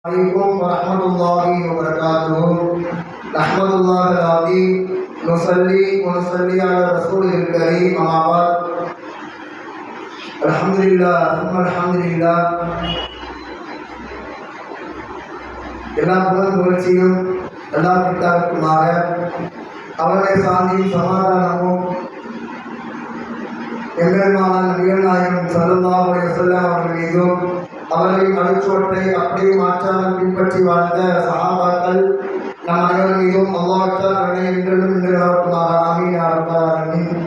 عليكم ورحمة الله وبركاته. نحمد الله العظيم نصلي ونصلي على رسوله الكريم أما بعد. الحمد لله ثم الحمد لله. எல்லா புகழும் புகழ்ச்சியும் எல்லா பிதாவுக்குமாக அவருடைய சாந்தியும் சமாதானமும் எம்பெருமான நபிகள் நாயகம் ஸல்லல்லாஹு அலைஹி வஸல்லம் அவர்கள் மீதும் அவர்களின் அடிச்சுவற்றை அப்படியே மாற்றாமல் பின்பற்றி வாழ்ந்த சஹாபாக்கள் நம் அனைவர் மீதும் அல்லாஹ்வின் கருணை என்றென்றும் நிலவட்டுமாக. ஆமீன் யா ரப்பல் ஆலமீன்.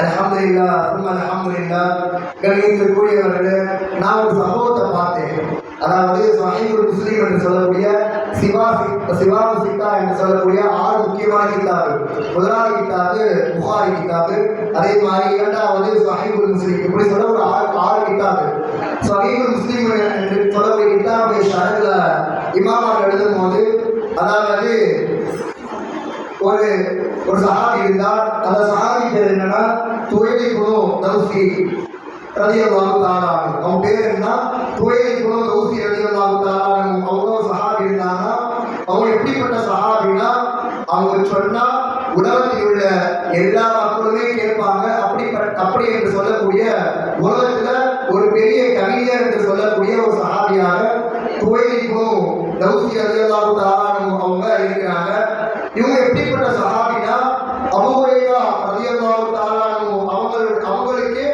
அல்ஹம்துலில்லாஹ் சும்ம அல்ஹம்துலில்லாஹ். கண்ணியத்திற்குரியவர்களே, நான் ஒரு சம்பவத்தை பார்த்தேன். அதாவது சஹீஹுல் முஸ்லிம் என்று சொல்லக்கூடிய சிவாவு சித்தா என்று சொல்லக்கூடிய 6 முக்கியமான கிதாபு. முதலாவது கிதாபு புகாரி கிதாபு, அதே மாதிரி இரண்டாவது சஹீஹுல் முஸ்லிம், இப்படி சொல்ல ஒரு 6 கிதாபு. சஹீஹுல் முஸ்லிம் என்று சொல்லக்கூடிய கிதாபுடைய ஷரஹ்ல இமாம் எழுதும் போது, அதாவது ஒரு சஹாபி இருந்தார். அந்த சஹாபி பேர் என்னன்னா துவைலி இப்னு தௌசி ரலியல்லாஹு தஆலா. அவங்க பேர் என்ன? துவைலி இப்னு தௌசி ரலியல்லாஹு தஆலா. அவங்க சஹாபி இருந்தாங்கன்னா அவங்க எப்படிப்பட்ட சஹாபினா, அவங்க சொன்னா உலகத்தில் உள்ள எல்லா மக்களுமே கேட்பாங்க. அப்படி என்று சொல்லக்கூடிய உலகத்துல ஒரு பெரிய கவிஞர் என்று சொல்லக்கூடிய ஒரு சஹாபியாக துவைலி இப்னு தௌசி ரலியல்லாஹு தஆலா அவங்க இருக்கிறாங்க. இவங்க எப்படிப்பட்ட சஹாபினா, அபூ ஹுரைரா ரலியல்லாஹு தஆலா அவங்களுக்கு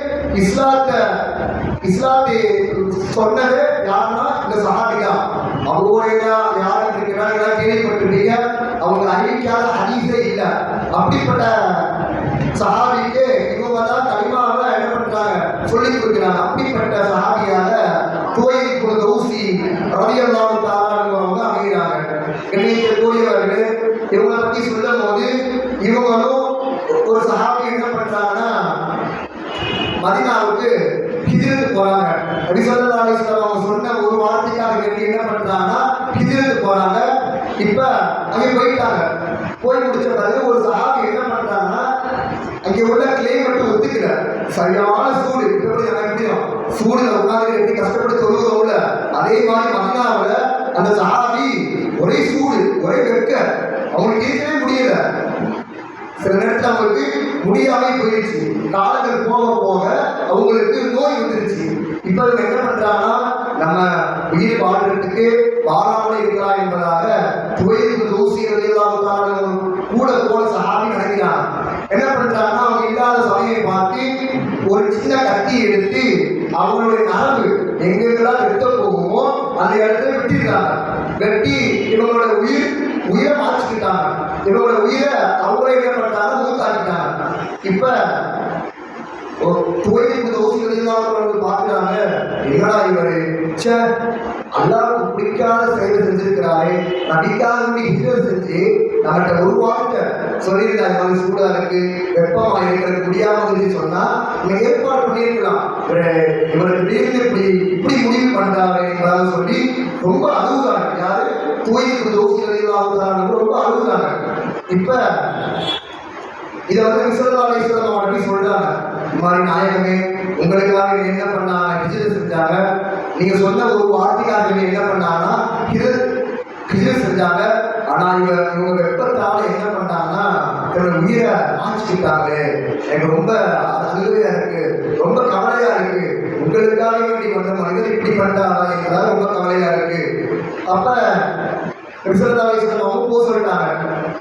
இஸ்லாத்தை சொன்னது யாருன்னா இந்த சஹாபி தான். அபூ ஹுரைரா யாருன்னு கேள்விப்பட்டிருப்பீங்க. அவங்க அறிவிக்காத ஹதீஸே இல்லை. அப்படிப்பட்ட சஹாபிக்கு இவங்க தான் கலிமாவை என்ன பண்றாங்க, சொல்லிக் கொடுக்கிறாங்க. அப்படிப்பட்ட சஹாபியாக துவைலி இப்னு தௌசி ரலியல்லாஹு தஆலா அவங்க அமைகிறாங்க. கண்ணியத்திற்குரியவர்களே, இவங்களை பற்றி சொல்லும் போது இவங்களும் ஒரு சஹாபி என்ன பண்றாங்கன்னா மதீனாவுக்கு ஹிஜ்ரத் போறாங்க. நபி ஸல்லல்லாஹு அலைஹி வஸல்லம் அவங்க சொன்ன ஒரு வார்த்தைக்காக வேண்டி என்ன பண்றாங்கன்னா ஹிஜ்ரத் போறாங்க. இப்ப அங்கே போயிட்டாங்க. போய் முடிச்ச பிறகு ஒரு சஹாபி என்ன பண்றாங்கன்னா, அங்கே உள்ள கிளைமேட் ஒத்துக்கல, சரியான சூடு. எப்படி தெரியும், சூடுல உட்காந்து எப்படி கஷ்டப்பட்டு தொழுகிறோம்ல, அதே மாதிரி மதீனாவுல அந்த சஹாபி ஒரே சூடு, ஒரே வெட்க, அவங்களுக்கு இருக்கவே முடியல. சில நேரத்தில் அவங்களுக்கு முடியாம போயிடுச்சு. காலங்கள் போக போக அவங்களுக்கு நோய் வந்துருச்சு. இப்ப அவங்க என்ன பண்றாங்கன்னா, நம்ம உயிர் வாழ்றதுக்கு வாழாமல் இருக்கலாம் என்பதாக துவைலி இப்னு தௌசி ரலியல்லாஹு தஆலா கூட போன சஹாபி நினைக்கிறாங்க. என்ன பண்றாங்கன்னா, அவங்க இல்லாத சமயம் பார்த்து ஒரு சின்ன கத்தி எடுத்து அவங்களுடைய நரம்பு எங்கெங்கெல்லாம் வெட்ட போகுமோ அந்த இடத்துல வெட்டிருக்காங்க. வெட்டி இவங்களோட உயிரை மாற்றிக்கிட்டாங்க. இவங்களோட உயிரை அவங்களே என்ன பண்றாங்க, மூத்தாக்கிட்டாங்க. இப்ப துவைலி இப்னு தௌசி ரலியல்லாஹு தஆலா பார்க்கிறாங்க, என்னடா இவரு அல்லாஹ்வுக்கு பிடிக்காத செயலை செஞ்சிருக்கிறாரே, நபிக்காக ஹிஜ்ரத் செஞ்சு நம்மகிட்ட ஒரு வார்த்தை சொல்லியிருந்தா, இந்த மாதிரி சூடா இருக்கு, வெப்பமா இருக்கிறது, முடியாம இருந்து சொன்னா நீங்க ஏற்பாடு பண்ணியிருக்கலாம். இவருக்கு திடீர்னு இப்படி முடிவு பண்றாரு என்பதாக சொல்லி ரொம்ப அழுகுறாங்க. யாரு? துவைலி இப்னு தௌசி ரலியல்லாஹு தஆலா ரொம்ப அழுகுறாங்க. இப்ப இதை நபி ஸல்லல்லாஹு அலைஹி வஸல்லம் அவங்க சொல்றாங்க, இந்த மாதிரி நாயகமே உங்களுக்காக என்ன பண்ணாங்க, ஹிஜ்ரத் செஞ்சாங்க. நீங்க சொன்ன ஒரு வார்த்தைக்காக என்ன பண்ணாங்கன்னா ஹிஜ்ரத் செஞ்சாங்க. ஆனா இவங்க வெப்பத்தால என்ன பண்ணாங்கன்னா என்னோட உயிரை மாற்றிக்கிட்டாங்களே, எனக்கு ரொம்ப அழுகையா இருக்கு, ரொம்ப கவலையா இருக்கு. உங்களுக்காக வேண்டி வந்த மனிதர் இப்படி பண்ணாரா என்பதால் ரொம்ப கவலையா இருக்கு. அப்ப நபி ஸல்லல்லாஹு அலைஹி வஸல்லம் அவங்க போக சொல்லிட்டாங்க.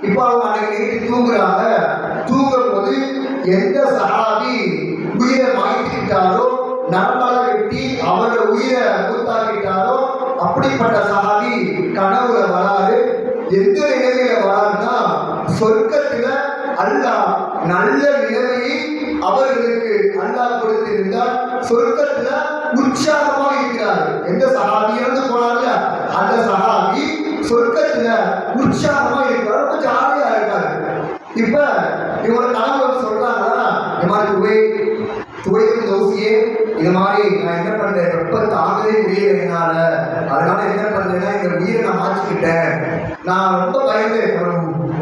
இப்போ அவங்க அன்னைக்கு நைட்டு தூங்குறாங்க. தூங்கும் போது எந்த சஹாபி உயிரை மாற்றிக்கிட்டாரோ, நரம்பால வெட்டி அவரோட உயிரை மூத்தாக்கிட்டாரோ, அப்படிப்பட்ட சஹாபி கனவுல வராரு. எந்த நிலைமையில வராருன்னா, சொர்க்கத்துல அல்லாஹ் நல்ல நிலைமையை அவர்களுக்கு அல்லாஹ் கொடுத்திருந்தால் சொர்க்கத்துல உற்சாகமா இருக்கிறாரு. எந்த சஹாபி இறந்து போனார்ல, அந்த சஹாபி சொர்க்கத்துல உற்சாகமா இருக்கிறாரு, ரொம்ப ஜாலியா இருக்காரு. இப்ப இவங்க கனவு சொல்றாங்களா, இந்த மாதிரி துவைலி இப்னு தௌசியே, இது மாதிரி நான் என்ன பண்றேன், வெப்ப தாங்கவே முடியல என்னால, அதனால என்ன பண்றேன்னா இந்த உயிரை நான் மாற்றிக்கிட்டேன். நான் ரொம்ப பயந்து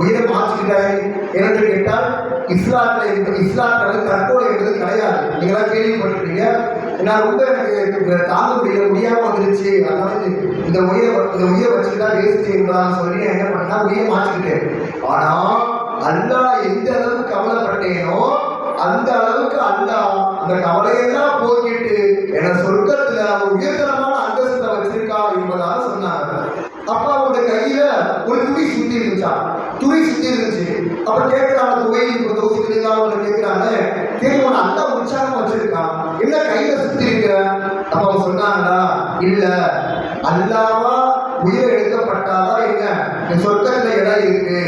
உயிரை மாற்றிக்கிட்டேன் என்று கேட்டால், இஸ்லாத்துல தற்கொலை என்பது கிடையாது. நீங்களாம் கேள்விப்பட்டிருக்கீங்க. நான் ரொம்ப எனக்கு தாங்க முடியாம வந்துருச்சு, அதனால இந்த உயிரை வச்சுக்கிட்டா வேஸ்ட் என்பதான்னு சொல்லி என்ன பண்ணா உயிரை மாற்றிக்கிட்டேன். ஆனா அல்லாஹ் எந்த அளவுக்கு கவலைப்பட்டேனோ அந்த அளவுக்கு அல்லாஹ் அந்த கவலையெல்லாம் போக்கிட்டு என சொர்க்கத்துல உயர்தரமான அந்தஸ்தை வச்சிருக்கா என்பதாக சொன்னாங்க. அப்ப அவருடைய கையில ஒரு துணி சுத்தி இருந்துச்சு. அப்ப கேட்கிறாங்க, துவை தோசிக்கலாம் கேட்கிறாங்க, கேட்க அந்த உற்சாகம் வச்சிருக்கான், என்ன கையில சுத்தி இருக்க? அப்ப அவங்க சொன்னாங்களா, இல்ல அல்லாவா உயிரை எடுக்கப்பட்டாதா என்ன என் சொர்க்கத்துல இடம் இருக்கு.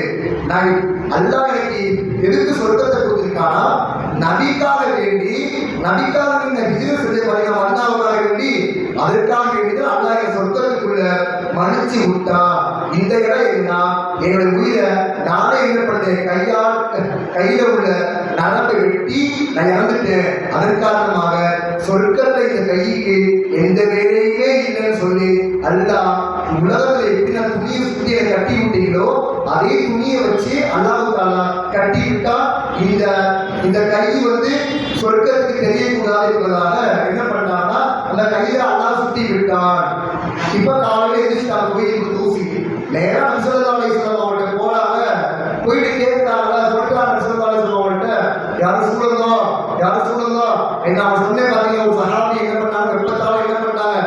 நான் அல்லாஹ் எனக்கு எதுக்கு சொர்க்கத்தை கொடுத்திருக்கானா, நபிக்காக வேண்டி இந்த பிசினஸ் செஞ்ச பாருங்க மன்னாவுக்காக வேண்டி அதற்காக வேண்டிதான் அல்லாஹ் என் சொர்க்கத்துக்குள்ள மன்னிச்சு விட்டா. இந்த இடம் என்ன, என்னுடைய உயிரை நானே என்ன பண்ணேன், கையில உள்ள நரம்பை வெட்டி நான் இறந்துட்டேன். அதன் காரணமாக சொர்க்கத்தை இந்த கைக்கு எந்த வேலையுமே இல்லைன்னு சொல்லி அல்லாஹ் உலகத்துல எப்படி நான் துணியை சுத்தி கட்டி விட்டீங்களோ அதே துணியை வச்சு அல்லாஹ் தாலா கட்டி விட்டா இந்த கை சொர்க்கத்துக்கு தெரியக்கூடாது என்பதாக என்ன பண்ணான்னா அந்த கையில அல்லாஹ் சுத்தி விட்டான். இப்ப காலையில எதிர்த்தாங்க கோயிலுக்கு தூசி நேரம் நபிசல்லாஹு அலைஹி வஸல்லம் அவங்கள்ட்ட போறாங்க. போயிட்டு கேட்கிறாங்க, சொல்றாங்க நபிசல்லாஹு அலைஹி வஸல்லம் அவங்கள்ட்ட, யாரும் சூழலாம் என்ன அவன் சொன்னேன் பாத்தீங்க, ஒரு சஹாபி என்ன பண்ணாங்க, வெப்பத்தால என்ன பண்ணாங்க,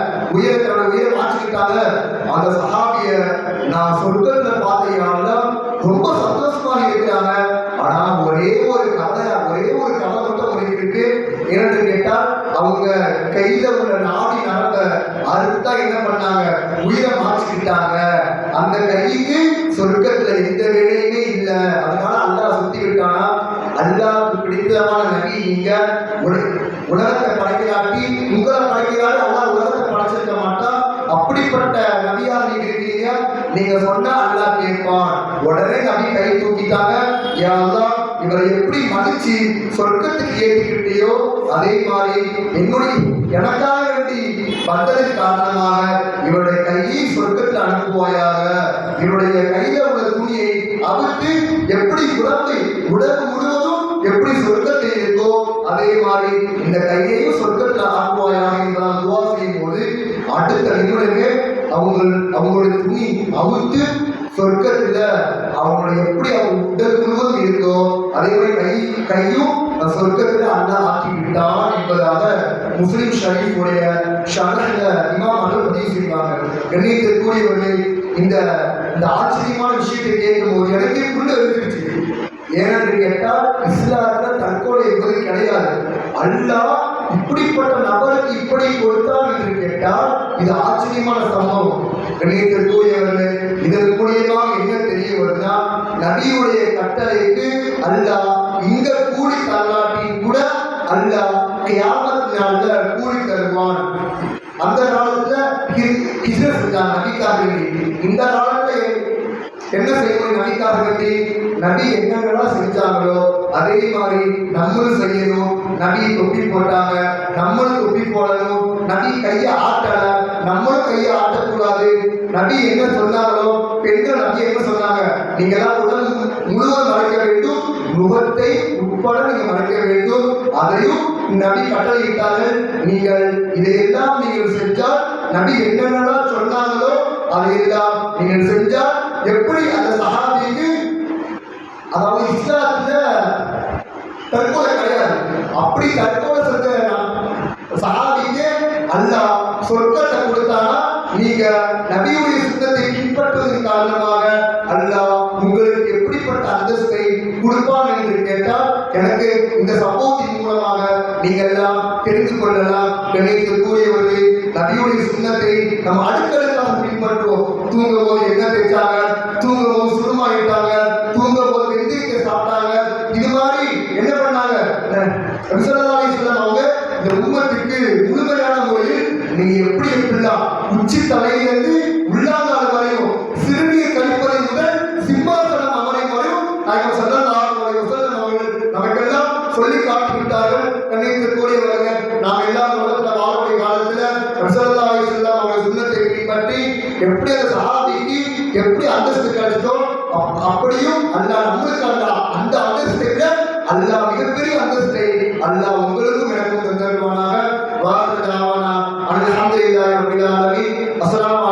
தன்னோட உயிரை மாற்றிக்கிட்டாங்க. அந்த சஹாபிய நான் சொர்க்கத்துல பார்த்தீங்கன்னா ரொம்ப சந்தோஷமாக இருக்கிறாங்க. ஆனா ஒரே ஒரு கதை மட்டும் உனக்கு இருக்கு. என்னன்னு கேட்டா, அவங்க கையில உள்ள நாடி நரம்ப அறுத்தா என்ன பண்ணாங்க, உயிரை மாற்றிக்கிட்டாங்க. அந்த கைக்கு சொர்க்கத்துல எந்த வேலையுமே இல்லை. அதனால அல்லாஹ் சுத்தி விட்டானா. அல்லாஹ்வுக்கு பிடித்தமான நபி நீங்க உலகத்தை படைக்கிறாட்டி உங்களை படைக்கிறாரு. அல்லாஹ் உலகத்தை படைச்சிருக்க மாட்டான். அப்படிப்பட்ட நபியா நீங்க இருக்கீங்க, நீங்க சொன்னா அல்லாஹ் கேட்பான். உடனே நபி கை தூக்கிட்டாங்க, யா அல்லாஹ் இவரை எப்படி மதிச்சு சொர்க்கத்துக்கு ஏற்றிக்கிட்டியோ அதே மாதிரி எனக்காக வேண்டி வந்ததற்கு காரணமாக இவருடைய கையை சொர்க்கத்தில் அனுப்புவாயாக. இவருடைய கையில உள்ள துணியை அவிட்டு எப்படி உடம்பு முழுவதும் எப்படி சொர்க்கத்தில் இருக்கோ அதே மாதிரி இந்த கையையும் சொர்க்கத்தில் ஆக்குவாயாக என்றால் துவா செய்யும் போது அடுத்த நிமிடமே அவங்களுடைய துணி அவிட்டு சொர்க்கத்துல அவங்களுடைய எப்படி அவங்க உடல் முழுவதும் இருக்கோ அதே மாதிரி கையும் சொர்க்கத்துல அல்லாஹ் ஆக்கி விட்டான் என்பதாக முஸ்லிம் ஷரீஃப் உடைய ஷரஹ்ல இமாம் அவர்கள் பதிவு செய்வாங்க. கண்ணியத்திற்குரியவர்கள், இந்த ஆச்சரியமான விஷயத்தை கேட்கும் போது எனக்கே புள்ள இருந்துருச்சு. ஏனென்று கேட்டால் இஸ்லாத்துல தற்கொலை என்பது கிடையாது. அல்லாஹ் இப்படிப்பட்ட நபருக்கு இப்படி கொடுத்தான் என்று கேட்டால் இது ஆச்சரியமான சம்பவம். கண்ணியத்திற்குரியவர்கள், இதன் மூலியமாக என்ன தெரிய வருதுன்னா, நபியுடைய கட்டளைக்கு அல்லாஹ் இங்க கூலி தள்ளாட்டி கூட அல்லாஹ் கியாமத் நாள்ல கூலி தருவான். அந்த காலத்துல ஹிஜ்ரத் செஞ்சாங்க நபிக்காக வேண்டி. இந்த காலத்துல என்ன செய்யணும், நபிக்காக வேண்டி நபி என்னென்னலாம் செஞ்சாங்களோ அதே மாதிரி நம்மளும் செய்யணும். நபி தொப்பி போட்டாங்க, நம்மளும் தொப்பி போடணும். நபி கையை ஆட்டல, நம்மளும் கையை ஆட்டக்கூடாது. நபி என்ன சொன்னாங்களோ, பெண்கள் நபி என்ன சொன்னாங்க, நீங்க எல்லாம் உடல் முழுவதும் மறைக்க வேண்டும், முகத்தை உட்பட நீங்க மறைக்க வேண்டும். அதையும் நபி கட்டளையிட்டார்கள். நீங்கள் இதையெல்லாம் நீங்கள் செஞ்சால் நபி என்னென்னலாம் சொன்னாங்களோ அதையெல்லாம் நீங்கள் செஞ்சால் எப்படி அந்த சஹாபிக்கு, அதாவது இஸ்லாத்துல தற்கொலை கிடையாது, அப்படி தற்கொலை செஞ்ச சஹாபிக்கு அல்லாஹ் சொர்க்கத்தை கொடுத்தானா, நீங்க நபியுடைய சுத்தத்தை பின்பற்றுவதன் காரணமாக அல்லாஹ் உங்களுக்கு எப்படிப்பட்ட அந்தஸ்தை கொடுப்பான் என்று கேட்டால் எனக்கு இந்த சம்பவத்தின் மூலமாக நீங்கள் எல்லாம் தெரிந்து கொள்ளலாம். கண்ணியத்திற்குரியவர்களே, நபியுடைய சுண்ணத்தை நம்ம அடுக்கடுக்காக பின்பற்றுவோம். தூங்கும் போது என்ன தேய்ச்சாங்க, தூங்கும் போது சுருமாயிட்டாங்க, தூங்கும் போது வெந்தயத்தை சாப்பிட்டாங்க, இது மாதிரி என்ன பண்ணாங்க, அவங்க இந்த உம்மத்துக்கு முழுமையான முறையில் நீங்க எப்படிலாம் உச்சி தலையிலிருந்து உள்ளாங்கால் வரையும் சிறுநீர் கழிப்பதை முதல் சிம்மாசனம் அமரை வரையும் நாங்கள் நமக்கெல்லாம் சொல்லி காட்டி விட்டார்கள். கண்ணியத்திற்குரியவர்கள், நாம் எல்லாம் உலகத்துல வாழக்கூடிய காலத்துல அவங்க சுண்ணத்தை பின்பற்றி எப்படி அந்த சஹாபிக்கு எப்படி அந்தஸ்து கிடைச்சோ அப்படியும் அல்லாஹ் நம்மளுக்கு அந்த அந்தஸ்தை விட அல்லாஹ் மிகப்பெரிய அந்தஸ்தை அல்லாஹ் உங்களுக்கும் எனக்கும் தந்தருவானாக. அல்ஹம்துலில்லாஹி ரப்பில் ஆலமீன். அஸ்ஸலாமு